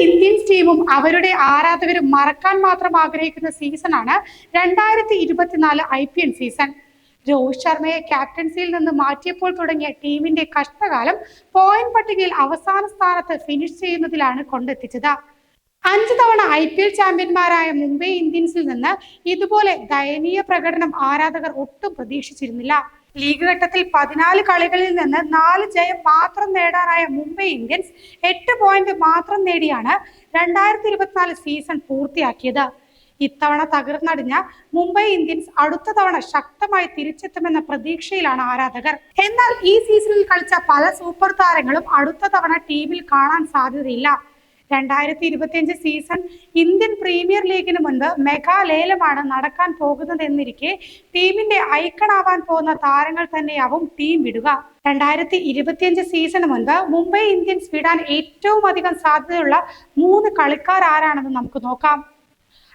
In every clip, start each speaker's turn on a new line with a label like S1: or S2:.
S1: Indians ടീമും അവരുടെ ആരാധകരും മറക്കാൻ മാത്രം ആഗ്രഹിക്കുന്ന സീസണാണ് 2024 IPL സീസൺ. രോഹിത് ശർമ്മയെ ക്യാപ്റ്റൻസിയിൽ നിന്ന് മാറ്റിയപ്പോൾ തുടങ്ങിയ ടീമിന്റെ കഷ്ടകാലം പോയിന്റ് പട്ടികയിൽ അവസാന സ്ഥാനത്ത് ഫിനിഷ് ചെയ്യുന്നതിലാണ് കൊണ്ടെത്തിച്ചത്. 5 തവണ IPL ചാമ്പ്യന്മാരായ മുംബൈ ഇന്ത്യൻസിൽ നിന്ന് ഇതുപോലെ ദയനീയ പ്രകടനം ആരാധകർ ഒട്ടും പ്രതീക്ഷിച്ചിരുന്നില്ല. ലീഗ് ഘട്ടത്തിൽ 14 കളികളിൽ നിന്ന് 4 ജയം മാത്രം നേടാനായ മുംബൈ ഇന്ത്യൻസ് 8 പോയിന്റ് മാത്രം നേടിയാണ് 2024 സീസൺ പൂർത്തിയാക്കിയത്. ഇത്തവണ തകർന്നടിഞ്ഞ മുംബൈ ഇന്ത്യൻസ് അടുത്ത തവണ ശക്തമായി തിരിച്ചെത്തുമെന്ന പ്രതീക്ഷയിലാണ് ആരാധകർ. എന്നാൽ ഈ സീസണിൽ കളിച്ച പല സൂപ്പർ താരങ്ങളും അടുത്ത തവണ ടീമിൽ കാണാൻ സാധ്യതയില്ല. 2025 സീസൺ ഇന്ത്യൻ പ്രീമിയർ ലീഗിന് മുൻപ് മെഗാ ലേലമാണ് നടക്കാൻ പോകുന്നതെന്നിരിക്കെ ടീമിന്റെ ഐക്കണാവാൻ പോകുന്ന താരങ്ങൾ തന്നെയാവും ടീം വിടുക. 2025 സീസണിന് മുൻപ് മുംബൈ ഇന്ത്യൻസ് വിടാൻ ഏറ്റവും അധികം സാധ്യതയുള്ള 3 കളിക്കാർ ആരാണെന്ന് നമുക്ക് നോക്കാം.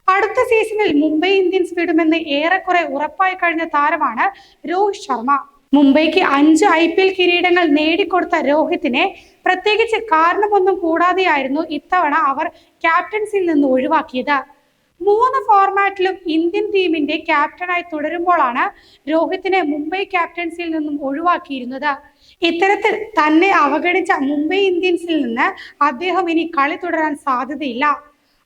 S1: അടുത്ത സീസണിൽ മുംബൈ ഇന്ത്യൻസ് വിടുമെന്ന് ഏറെക്കുറെ ഉറപ്പായി കഴിഞ്ഞ താരമാണ് രോഹിത് ശർമ്മ. മുംബൈക്ക് 5 IPL കിരീടങ്ങൾ നേടിക്കൊടുത്ത രോഹിത്തിനെ പ്രത്യേകിച്ച് കാരണമൊന്നും കൂടാതെയായിരുന്നു ഇത്തവണ അവർ ക്യാപ്റ്റൻസിൽ നിന്ന് ഒഴിവാക്കിയത്. 3 ഫോർമാറ്റിലും ഇന്ത്യൻ ടീമിന്റെ ക്യാപ്റ്റനായി തുടരുമ്പോഴാണ് രോഹിത്തിനെ മുംബൈ ക്യാപ്റ്റൻസിയിൽ നിന്നും ഒഴിവാക്കിയിരുന്നത്. ഇത്തരത്തിൽ തന്നെ അവഗണിച്ച മുംബൈ ഇന്ത്യൻസിൽ നിന്ന് അദ്ദേഹം ഇനി കളി തുടരാൻ സാധ്യതയില്ല.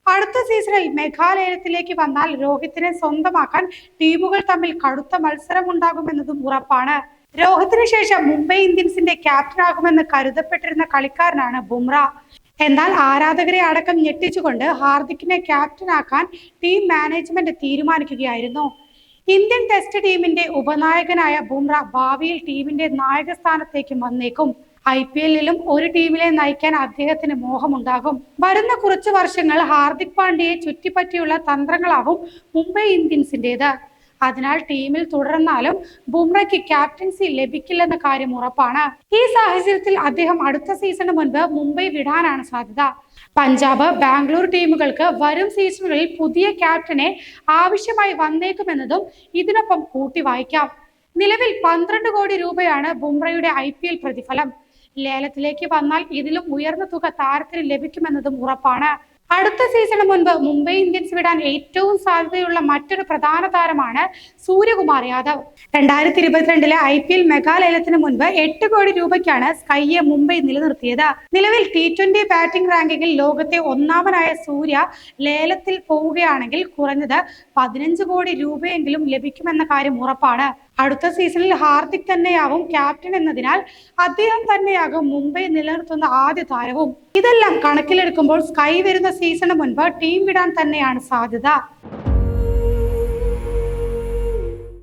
S1: അടുത്ത സീസണിൽ മെഗാലയത്തിലേക്ക് വന്നാൽ രോഹിത്തിനെ സ്വന്തമാക്കാൻ ടീമുകൾ തമ്മിൽ കടുത്ത മത്സരം ഉണ്ടാകുമെന്നതും ഉറപ്പാണ്. രോഹിത്തിന് ശേഷം മുംബൈ ഇന്ത്യൻസിന്റെ ക്യാപ്റ്റനാകുമെന്ന് കരുതപ്പെട്ടിരുന്ന കളിക്കാരനാണ് ബുംറ. എന്നാൽ ആരാധകരെ അടക്കം ഞെട്ടിച്ചുകൊണ്ട് ഹാർദിക്കിനെ ക്യാപ്റ്റനാക്കാൻ ടീം മാനേജ്മെന്റ് തീരുമാനിക്കുകയായിരുന്നു. ഇന്ത്യൻ ടെസ്റ്റ് ടീമിന്റെ ഉപനായകനായ ബുംറ ഭാവിയിൽ ടീമിന്റെ നായക സ്ഥാനത്തേക്ക് വന്നേക്കും. IPL-ലും ഒരു ടീമിനെ നയിക്കാൻ അദ്ദേഹത്തിന് മോഹമുണ്ടാകും. വരുന്ന കുറച്ചു വർഷങ്ങൾ ഹാർദിക് പാണ്ഡ്യയെ ചുറ്റിപ്പറ്റിയുള്ള തന്ത്രങ്ങളാവും മുംബൈ ഇന്ത്യൻസിന്റേത്. അതിനാൽ ടീമിൽ തുടർന്നാലും ബുംറയ്ക്ക് ക്യാപ്റ്റൻസി ലഭിക്കില്ലെന്ന കാര്യം ഉറപ്പാണ്. ഈ സാഹചര്യത്തിൽ അദ്ദേഹം അടുത്ത സീസണിന് മുൻപ് മുംബൈ വിടാനാണ് സാധ്യത. പഞ്ചാബ്, ബാംഗ്ലൂർ ടീമുകൾക്ക് വരും സീസണുകളിൽ പുതിയ ക്യാപ്റ്റനെ ആവശ്യമായി വന്നേക്കുമെന്നതും ഇതിനൊപ്പം കൂട്ടി വായിക്കാം. നിലവിൽ 12 കോടി രൂപയാണ് ബുംറയുടെ IPL പ്രതിഫലം. ലേലത്തിലേക്ക് വന്നാൽ ഇതിലും ഉയർന്ന തുക താരത്തിന് ലഭിക്കുമെന്നതും ഉറപ്പാണ്. അടുത്ത സീസണിന് മുൻപ് മുംബൈ ഇന്ത്യൻസ് വിടാൻ ഏറ്റവും സാധ്യതയുള്ള മറ്റൊരു പ്രധാന താരമാണ് സൂര്യകുമാർ യാദവ്. 2022 IPL മെഗാലേലത്തിന് മുൻപ് 8 കോടി രൂപയ്ക്കാണ് സ്കൈയെ മുംബൈ നിലനിർത്തിയത്. നിലവിൽ T20 ബാറ്റിംഗ് റാങ്കിങ്ങിൽ ലോകത്തെ ഒന്നാമനായ സൂര്യ ലേലത്തിൽ പോവുകയാണെങ്കിൽ കുറഞ്ഞത് 15 കോടി രൂപയെങ്കിലും ലഭിക്കുമെന്ന കാര്യം ഉറപ്പാണ്. അടുത്ത സീസണിൽ ഹാർദിക് തന്നെയാവും ക്യാപ്റ്റൻ എന്നതിനാൽ അദ്ദേഹം തന്നെയാകും മുംബൈ നിലനിർത്തുന്ന ആദ്യ താരവും. ഇതെല്ലാം കണക്കിലെടുക്കുമ്പോൾ സ്കൈ വരുന്ന സീസണിന് മുൻപ് ടീം വിടാൻ തന്നെയാണ് സാധ്യത.